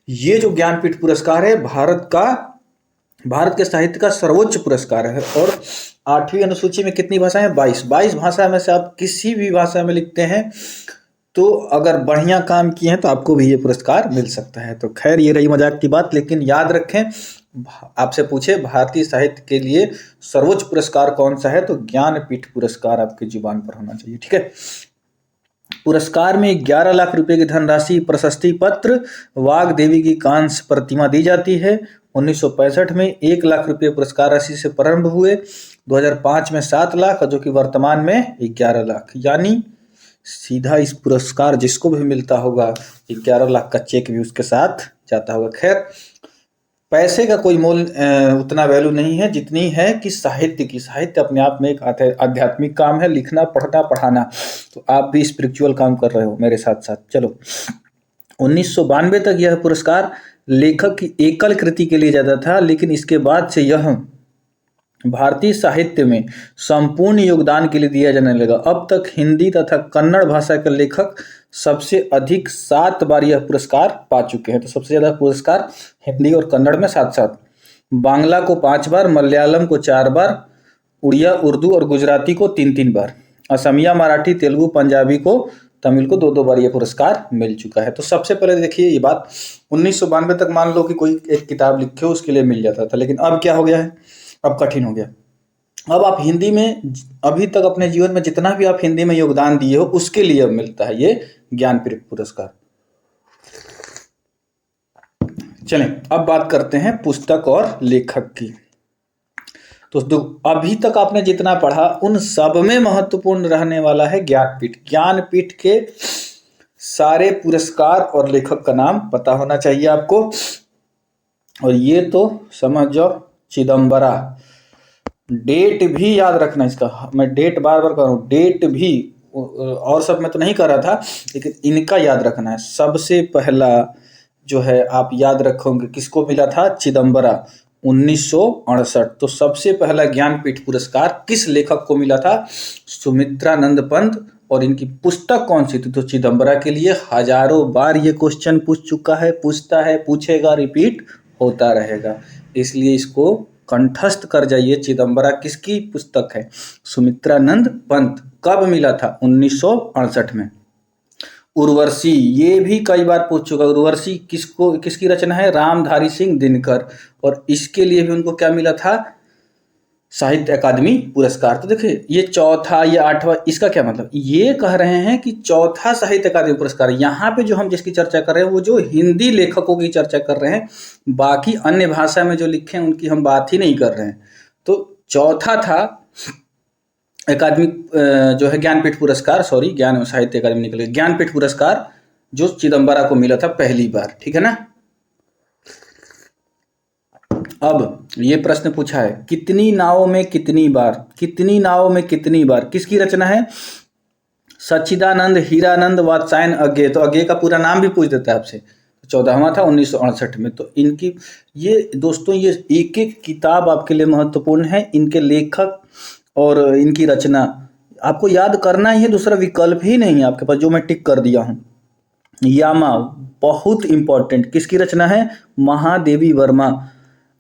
ये जो ज्ञानपीठ पुरस्कार है भारत के साहित्य का सर्वोच्च पुरस्कार है, और 8वीं अनुसूची में कितनी भाषाएं हैं, 22 भाषा में से आप किसी भी भाषा में लिखते हैं तो अगर बढ़िया काम किए हैं तो आपको भी ये पुरस्कार मिल सकता है। तो खैर ये रही मजाक की बात, लेकिन याद रखें, आपसे पूछे भारतीय साहित्य के लिए सर्वोच्च पुरस्कार कौन सा है, तो ज्ञानपीठ पुरस्कार आपकी जुबान पर होना चाहिए। ठीक है, पुरस्कार में 11 लाख रुपए की धनराशि, प्रशस्ति पत्र, वाग देवी की कांस्य प्रतिमा दी जाती है। 1965 में 1 लाख रुपए पुरस्कार राशि से प्रारंभ हुए, 2005 में 7 लाख, जो कि वर्तमान में 11 लाख, यानी सीधा इस पुरस्कार जिसको भी मिलता होगा 11 लाख का चेक भी उसके साथ जाता होगा। खैर, पैसे का कोई मोल उतना वैल्यू नहीं है जितनी है कि साहित्य की। साहित्य अपने आप में एक आध्यात्मिक काम है, लिखना, पढ़ना, पढ़ाना। तो आप भी स्पिरिचुअल काम कर रहे हो मेरे साथ साथ। चलो, 1992 तक यह पुरस्कार लेखक की एकल कृति के लिए जाता था, लेकिन इसके बाद से यह भारतीय साहित्य में संपूर्ण योगदान के लिए दिया जाने लगा। अब तक हिंदी तथा कन्नड़ भाषा के लेखक सबसे अधिक 7 बार यह पुरस्कार पा चुके हैं। तो सबसे ज्यादा पुरस्कार हिंदी और कन्नड़ में 7-7, बांग्ला को 5 बार, मलयालम को 4 बार, उड़िया, उर्दू और गुजराती को 3-3 बार, असमिया, मराठी, तेलुगु, पंजाबी को, तमिल को 2-2 बार यह पुरस्कार मिल चुका है। तो सबसे पहले देखिए ये बात, 1992 तक मान लो कि कोई एक किताब लिखे उसके लिए मिल जाता था, लेकिन अब क्या हो गया है, अब कठिन हो गया। अब आप हिंदी में अभी तक अपने जीवन में जितना भी आप हिंदी में योगदान दिए हो उसके लिए अब मिलता है ये ज्ञानपीठ पुरस्कार। चलें, अब बात करते हैं पुस्तक और लेखक की। तो अभी तक आपने जितना पढ़ा उन सब में महत्वपूर्ण रहने वाला है ज्ञानपीठ। ज्ञानपीठ के सारे पुरस्कार और लेखक का नाम पता होना चाहिए आपको। और ये तो समझ जाओ, चिदम्बरा, डेट भी याद रखना इसका, मैं डेट बार बार कर रहा हूँ, डेट भी, और सब मैं तो नहीं कर रहा था, लेकिन इनका याद रखना है। सबसे पहला जो है आप याद रखोगे किसको मिला था, चिदम्बरा, 1968। तो सबसे पहला ज्ञानपीठ पुरस्कार किस लेखक को मिला था, सुमित्रानंद पंत। और इनकी पुस्तक कौन सी थी, तो चिदम्बरा के लिए हजारों बार ये क्वेश्चन पूछ चुका है, पूछता है, पूछेगा, रिपीट होता रहेगा, इसलिए इसको कंठस्थ कर जाइए। चिदम्बरा किसकी पुस्तक है, सुमित्रानंद पंत। कब मिला था, 1968 में। उर्वशी, ये भी कई बार पूछ चुका, उर्वशी किसकी रचना है, रामधारी सिंह दिनकर। और इसके लिए भी उनको क्या मिला था, साहित्य अकादमी पुरस्कार। तो देखिए ये चौथा, ये आठवां, इसका क्या मतलब, ये कह रहे हैं कि चौथा साहित्य अकादमी पुरस्कार। यहाँ पे जो हम जिसकी चर्चा कर रहे हैं वो जो हिंदी लेखकों की चर्चा कर रहे हैं, बाकी अन्य भाषा में जो लिखे हैं उनकी हम बात ही नहीं कर रहे हैं। तो चौथा था अकादमिक जो है ज्ञानपीठ पुरस्कार, सॉरी ज्ञान साहित्य अकादमी निकल गया, ज्ञानपीठ पुरस्कार जो चिदम्बरा को मिला था पहली बार, ठीक है ना। अब ये प्रश्न पूछा है, कितनी नावों में कितनी बार, कितनी नावों में कितनी बार, किसकी रचना है, सच्चिदानंद हीरानंद वात्सायन अज्ञेय। तो अज्ञेय का पूरा नाम भी पूछ देता है आपसे। 14वां था 1968 में। तो इनकी ये दोस्तों ये एक एक किताब आपके लिए महत्वपूर्ण है, इनके लेखक और इनकी रचना आपको याद करना ही है, दूसरा विकल्प ही नहीं है आपके पास, जो मैं टिक कर दिया हूँ। यामा बहुत इंपॉर्टेंट, किसकी रचना है, महादेवी वर्मा।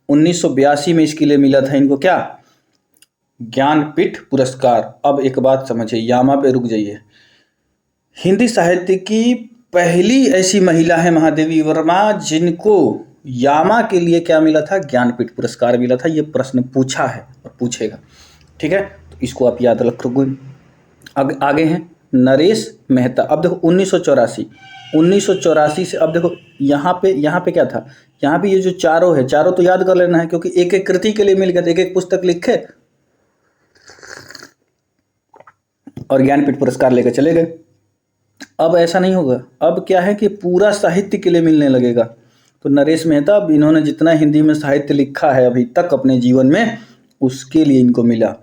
1982 में इसके लिए मिला था इनको क्या, ज्ञानपीठ पुरस्कार। अब एक बात समझिए, यामा पे रुक जाइए। हिंदी साहित्य की पहली ऐसी महिला है महादेवी वर्मा जिनको यामा के लिए क्या मिला था, ज्ञानपीठ पुरस्कार मिला था। ये प्रश्न पूछा है और पूछेगा, ठीक है, तो इसको आप याद रखोगे। आगे हैं नरेश मेहता। अब देखो 1984 से, अब देखो यहाँ पे क्या था, यहाँ पे ये जो चारों है, चारों तो याद कर लेना है क्योंकि एक एक कृति के लिए मिल गया, एक एक पुस्तक लिखे और ज्ञानपीठ पुरस्कार लेकर चले गए। अब ऐसा नहीं होगा, अब क्या है कि पूरा साहित्य के लिए मिलने लगेगा। तो नरेश मेहता, अब इन्होंने जितना हिंदी में साहित्य लिखा है अभी तक अपने जीवन में, उसके लिए इनको मिला।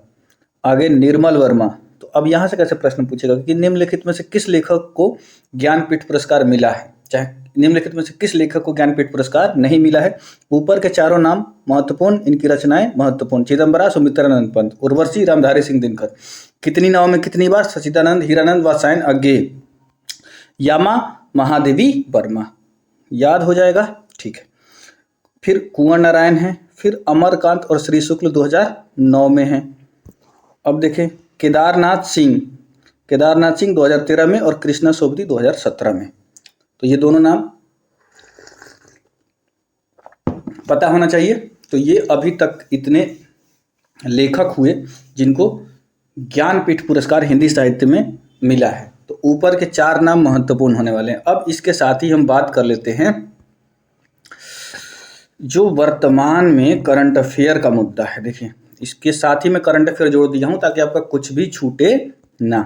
आगे निर्मल वर्मा। तो अब यहाँ से कैसे प्रश्न पूछेगा कि निम्नलिखित में से किस लेखक को ज्ञानपीठ पुरस्कार मिला है, चाहे निम्नलिखित में से किस लेखक को ज्ञानपीठ पुरस्कार नहीं मिला है। ऊपर के चारों नाम महत्वपूर्ण, इनकी रचनाएं महत्वपूर्ण, चिदम्बरा, सुमित्रानंद पंत, उर्वशी, रामधारी सिंह दिनकर। कितनी नाव में कितनी बार, सच्चिदानंद हीरानंद वात्सायन अज्ञेय। यामा महादेवी वर्मा, याद हो जाएगा, ठीक है। फिर कुंवर नारायण है, फिर अमरकांत और श्री शुक्ल 2009 में है। अब देखें केदारनाथ सिंह 2013 में और कृष्णा सोबती 2017 में। तो ये दोनों नाम पता होना चाहिए। तो ये अभी तक इतने लेखक हुए जिनको ज्ञानपीठ पुरस्कार हिंदी साहित्य में मिला है। तो ऊपर के चार नाम महत्वपूर्ण होने वाले हैं। अब इसके साथ ही हम बात कर लेते हैं जो वर्तमान में करंट अफेयर का मुद्दा है। देखिए इसके साथ ही मैं करंट अफेयर जोड़ दिया हूं ताकि आपका कुछ भी छूटे ना।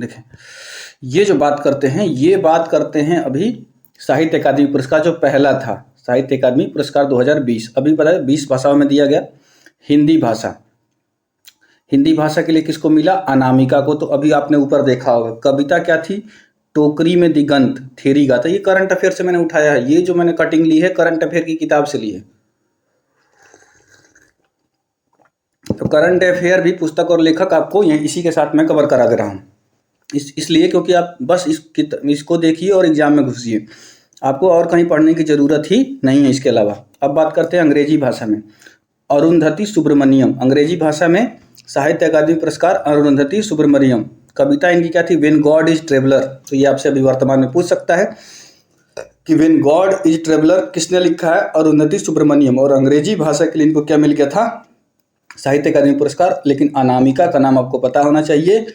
देखिए ये जो बात करते हैं, ये बात करते हैं अभी साहित्य अकादमी पुरस्कार जो पहला था, साहित्य अकादमी पुरस्कार 2020, अभी पता है 20 भाषाओं में दिया गया। हिंदी भाषा के लिए किसको मिला, अनामिका को। तो अभी आपने ऊपर देखा होगा कविता क्या थी, टोकरी में दिगंत थेरी गाथा। ये करंट अफेयर से मैंने उठाया है, ये जो मैंने कटिंग ली है करंट अफेयर की किताब से ली है। तो करंट अफेयर भी पुस्तक और लेखक आपको यहीं इसी के साथ मैं कवर करा दे रहा हूँ, इसलिए क्योंकि आप बस इसको देखिए और एग्जाम में घुसिए, आपको और कहीं पढ़ने की ज़रूरत ही नहीं है इसके अलावा। अब बात करते हैं अंग्रेजी भाषा में। अरुंधति सुब्रमण्यम, अंग्रेजी भाषा में साहित्य अकादमी पुरस्कार अरुंधति सुब्रमण्यम। कविता इनकी क्या थी, व्हेन गॉड इज ट्रेवलर। तो ये आपसे अभी वर्तमान में पूछ सकता है कि व्हेन गॉड इज ट्रेवलर किसने लिखा है, अरुंधति सुब्रमण्यम। और अंग्रेजी भाषा के लिए इनको क्या मिल गया था, साहित्य अकादमी पुरस्कार। लेकिन अनामिका का नाम आपको पता होना चाहिए।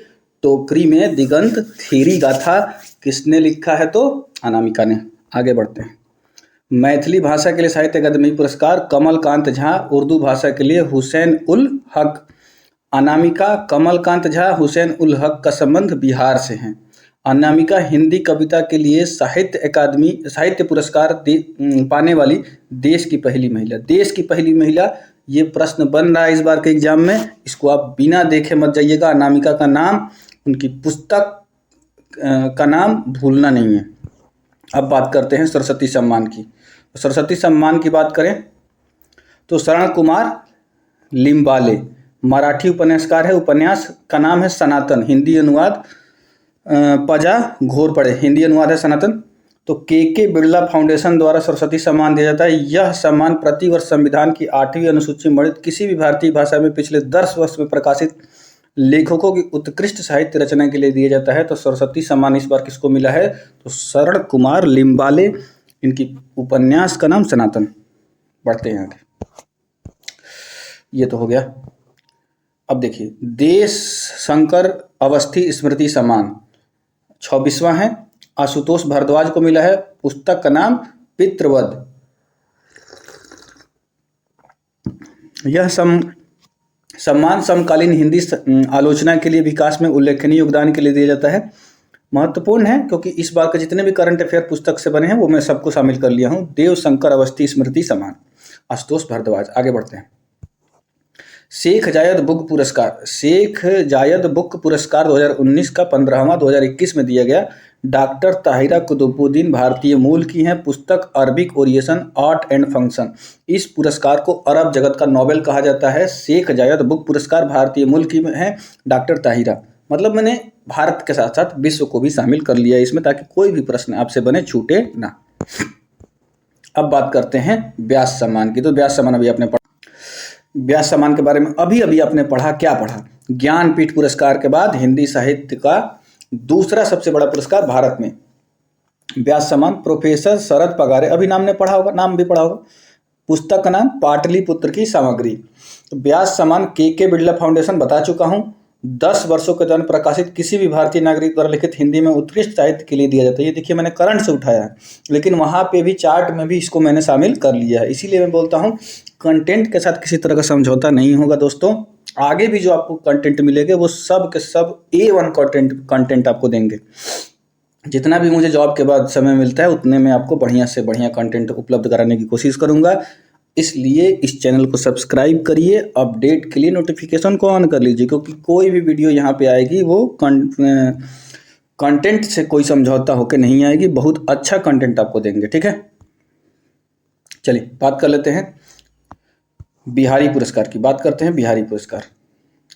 टोकरी में दिगंत थेरी गाथा किसने लिखा है, तो अनामिका ने। आगे बढ़ते हैं। मैथिली भाषा के लिए साहित्य अकादमी पुरस्कार कमलकांत झा, उर्दू भाषा के लिए हुसैन उल हक। अनामिका, कमलकांत झा, हुसैन उल हक का संबंध बिहार से है। अनामिका हिंदी कविता के लिए साहित्य पुरस्कार पाने वाली देश की पहली महिला। ये प्रश्न बन रहा है इस बार के एग्जाम में, इसको आप बिना देखे मत जाइएगा। अनामिका का नाम, उनकी पुस्तक का नाम भूलना नहीं है। अब बात करते हैं सरस्वती सम्मान की। सरस्वती सम्मान की बात करें तो शरण कुमार लिम्बाले मराठी उपन्यासकार है। उपन्यास का नाम है सनातन, हिंदी अनुवाद पजा घोरपड़े, हिंदी अनुवाद है सनातन। तो के बिरला फाउंडेशन द्वारा सरस्वती सम्मान दिया जाता है। यह सम्मान प्रतिवर्ष संविधान की 8वीं अनुसूची में वर्णित किसी भी भारतीय भाषा में पिछले 10 वर्ष में प्रकाशित लेखकों की उत्कृष्ट साहित्य रचना के लिए दिया जाता है। तो सरस्वती सम्मान इस बार किसको मिला है, तो शरण कुमार लिम्बाले, इनकी उपन्यास का नाम सनातन। बढ़ते हैं आगे। ये तो हो गया। अब देखिए, देश शंकर अवस्थी स्मृति सम्मान 26वां है, आशुतोष भारद्वाज को मिला है। पुस्तक का नाम पितृवध। यह सम्मान समकालीन हिंदी आलोचना के लिए विकास में उल्लेखनीय योगदान के लिए दिया जाता है। महत्वपूर्ण है क्योंकि इस बार के जितने भी करंट अफेयर पुस्तक से बने हैं वो मैं सबको शामिल कर लिया हूं। देव शंकर अवस्थी स्मृति सम्मान, आशुतोष भारद्वाज। आगे बढ़ते हैं। शेख जायद बुक पुरस्कार। शेख जायद बुक पुरस्कार 2019 का 15वां 2021 में दिया गया। डॉक्टर ताहिरा कुतुबुद्दीन भारतीय मूल की हैं। पुस्तक अरबिक ओरिएशन आर्ट एंड फंक्शन। इस पुरस्कार को अरब जगत का नोबेल कहा जाता है। शेख जायद बुक पुरस्कार भारतीय मूल की हैं डॉक्टर ताहिरा। मतलब मैंने भारत के साथ साथ विश्व को भी शामिल कर लिया इसमें, ताकि कोई भी प्रश्न आपसे बने छूटे ना। अब बात करते हैं व्यास सम्मान की। तो व्यास सम्मान अभी आपने व्यास सम्मान के बारे में अभी आपने पढ़ा। क्या पढ़ा? ज्ञानपीठ पुरस्कार के बाद हिंदी साहित्य का दूसरा सबसे बड़ा पुरस्कार भारत में व्यास सम्मान। प्रोफेसर शरद पगारे, अभी नाम भी पढ़ा होगा। पुस्तक का नाम पाटलिपुत्र की सामग्री। तो व्यास सम्मान के बिरला फाउंडेशन बता चुका हूं। 10 वर्षों के दौरान प्रकाशित किसी भी भारतीय नागरिक द्वारा लिखित हिंदी में उत्कृष्ट साहित्य के लिए दिया जाता है। ये देखिए मैंने करंट से उठाया है, लेकिन वहाँ पे भी चार्ट में भी इसको मैंने शामिल कर लिया है। इसीलिए मैं बोलता हूँ कंटेंट के साथ किसी तरह का समझौता नहीं होगा दोस्तों। आगे भी जो आपको कंटेंट मिलेंगे वो सब के सब A1 कंटेंट आपको देंगे। जितना भी मुझे जॉब के बाद समय मिलता है उतने में आपको बढ़िया से बढ़िया कंटेंट उपलब्ध कराने की कोशिश करूँगा। इसलिए इस चैनल को सब्सक्राइब करिए। अपडेट के लिए नोटिफिकेशन को ऑन कर लीजिए, क्योंकि कोई भी वीडियो यहाँ पे आएगी वो कंटेंट से कोई समझौता होकर नहीं आएगी। बहुत अच्छा कंटेंट आपको देंगे, ठीक है। चलिए बात कर लेते हैं बिहारी पुरस्कार की। बात करते हैं बिहारी पुरस्कार।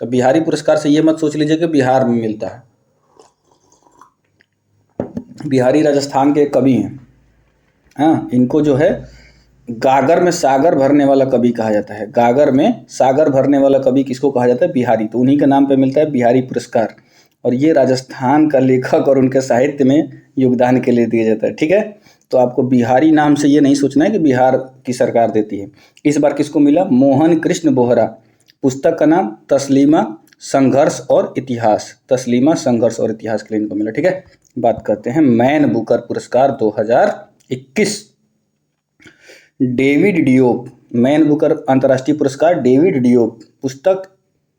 तो बिहारी पुरस्कार से ये मत सोच लीजिए कि बिहार में मिलता है। बिहारी राजस्थान के कवि हैं। हाँ, इनको जो है गागर में सागर भरने वाला कवि कहा जाता है। गागर में सागर भरने वाला कवि किसको कहा जाता है? बिहारी। तो उन्हीं के नाम पे मिलता है बिहारी पुरस्कार। और ये राजस्थान का लेखक और उनके साहित्य में योगदान के लिए दिया जाता है, ठीक है। तो आपको बिहारी नाम से ये नहीं सोचना है कि बिहार की सरकार देती है। इस बार किसको मिला? मोहन कृष्ण बोहरा। पुस्तक का नाम तस्लीमा संघर्ष और इतिहास। तस्लीमा संघर्ष और इतिहास के लिए इनको मिला, ठीक है। बात करते हैं मैन बुकर पुरस्कार 2021। डेविड डियोप, मैन बुकर अंतर्राष्ट्रीय पुरस्कार डेविड डियोप। पुस्तक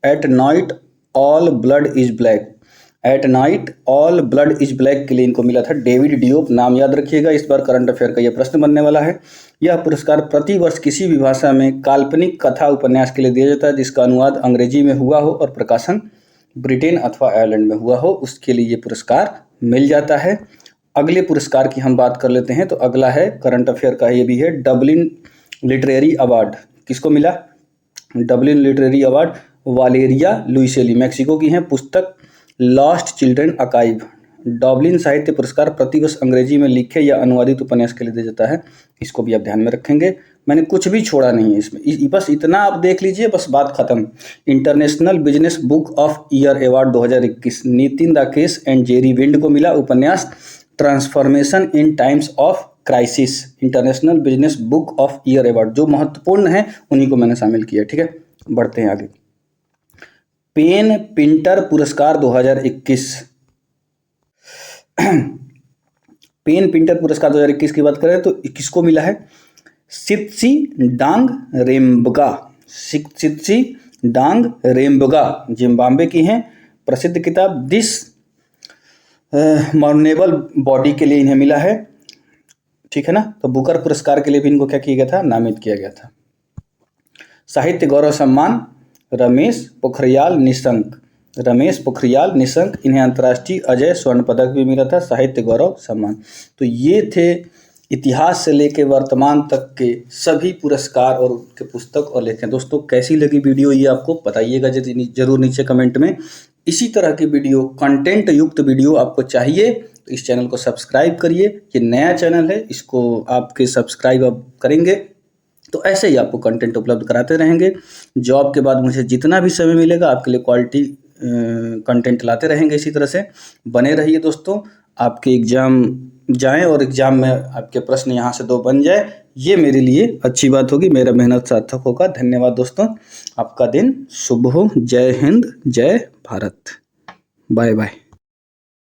at night all blood is black. At night all blood is black के लिए इनको मिला था। डेविड डियोप नाम याद रखिएगा, इस बार करंट अफेयर का यह प्रश्न बनने वाला है। यह पुरस्कार प्रतिवर्ष किसी भी भाषा में काल्पनिक कथा उपन्यास के लिए दिया जाता है जिसका अनुवाद अंग्रेजी में हुआ हो और प्रकाशन ब्रिटेन अथवा आयरलैंड में हुआ हो, उसके लिए ये पुरस्कार मिल जाता है। अगले पुरस्कार की हम बात कर लेते हैं। तो अगला है करंट अफेयर का, ये भी है डबलिन लिटरेरी अवार्ड। किसको मिला? Dublin literary award Valeria Luiselli, Mexico की हैं। पुस्तक लॉस्ट चिल्ड्रन आर्काइव। डबलिन साहित्य पुरस्कार प्रतिवर्ष अंग्रेजी में लिखे या अनुवादित उपन्यास के लिए दिया जाता है। इसको भी आप ध्यान में रखेंगे। मैंने कुछ भी छोड़ा नहीं है इसमें, बस इतना आप देख लीजिए, बस बात खत्म। International business book of year award 2021 Nitin Rakesh and Jerry wind को मिला। उपन्यास transformation in times of crisis. International business book of year award जो महत्वपूर्ण है उन्हीं को मैंने शामिल किया, ठीक है। बढ़ते हैं आगे। पेन पिंटर पुरस्कार 2021। पेन पिंटर पुरस्कार 2021 की बात करें तो किसको मिला है? सित्सी डांग रेम्बगा। सित्सी डांग रेम्बगा जिम्बाब्वे की हैं। प्रसिद्ध किताब दिस मॉर्नेबल बॉडी के लिए इन्हें मिला है, ठीक है ना। तो बुकर पुरस्कार के लिए भी इनको क्या किया गया था? नामित किया गया था। साहित्य गौरव सम्मान रमेश पोखरियाल निशंक। रमेश पोखरियाल निशंक, इन्हें अंतर्राष्ट्रीय अजय स्वर्ण पदक भी मिला था। साहित्य गौरव सम्मान। तो ये थे इतिहास से लेकर वर्तमान तक के सभी पुरस्कार और उनके पुस्तक और लेखें। दोस्तों कैसी लगी वीडियो ये आपको बताइएगा जरूर नीचे कमेंट में। इसी तरह की वीडियो, कंटेंट युक्त वीडियो आपको चाहिए तो इस चैनल को सब्सक्राइब करिए। ये नया चैनल है, इसको आपके सब्सक्राइब आप करेंगे तो ऐसे ही आपको कंटेंट उपलब्ध कराते रहेंगे। जॉब के बाद मुझे जितना भी समय मिलेगा आपके लिए क्वालिटी कंटेंट लाते रहेंगे। इसी तरह से बने रहिए दोस्तों। आपके एग्ज़ाम जाएं और एग्जाम में आपके प्रश्न यहाँ से 2 बन जाए, ये मेरे लिए अच्छी बात होगी, मेरा मेहनत सार्थक होगा। धन्यवाद दोस्तों, आपका दिन शुभ हो। जय हिंद, जय भारत। Bye bye.